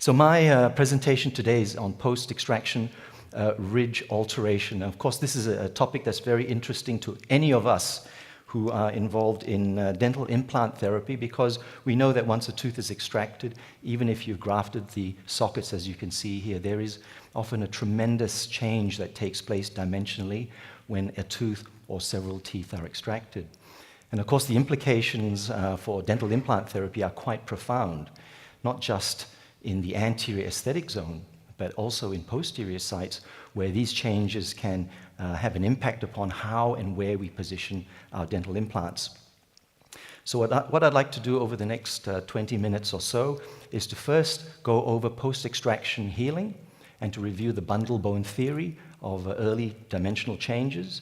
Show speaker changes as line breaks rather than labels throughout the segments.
So my presentation today is on post-extraction ridge alteration. And of course, this is a topic that's very interesting to any of us who are involved in dental implant therapy, because we know that once a tooth is extracted, even if you've grafted the sockets, as you can see here, there is often a tremendous change that takes place dimensionally when a tooth or several teeth are extracted. And of course, the implications for dental implant therapy are quite profound, not just in the anterior aesthetic zone, but also in posterior sites where these changes can have an impact upon how and where we position our dental implants. So what I'd like to do over the next 20 minutes or so is to first go over post-extraction healing and to review the bundle bone theory of early dimensional changes.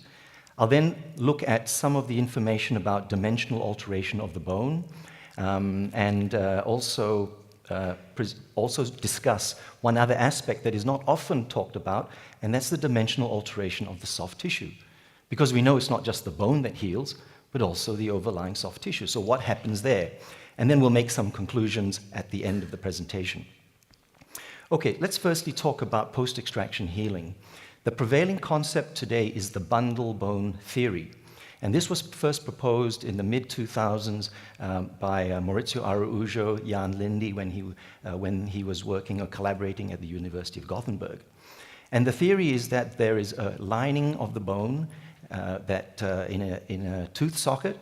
I'll then look at some of the information about dimensional alteration of the bone and also discuss one other aspect that is not often talked about, and that's the dimensional alteration of the soft tissue. Because we know it's not just the bone that heals, but also the overlying soft tissue. So what happens there? And then we'll make some conclusions at the end of the presentation. Okay, let's firstly talk about post-extraction healing. The prevailing concept today is the bundle bone theory. And this was first proposed in the mid-2000s by Maurizio Araujo, Jan Lindy, when he was working or collaborating at the University of Gothenburg. And the theory is that there is a lining of the bone in a tooth socket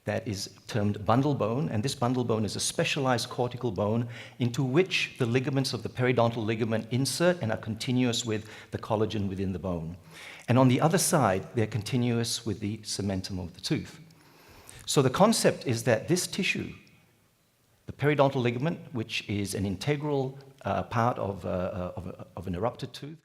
that is termed bundle bone, and this bundle bone is a specialized cortical bone into which the ligaments of the periodontal ligament insert and are continuous with the collagen within the bone. And on the other side, they're continuous with the cementum of the tooth. So the concept is that this tissue, the periodontal ligament, which is an integral part of an erupted tooth,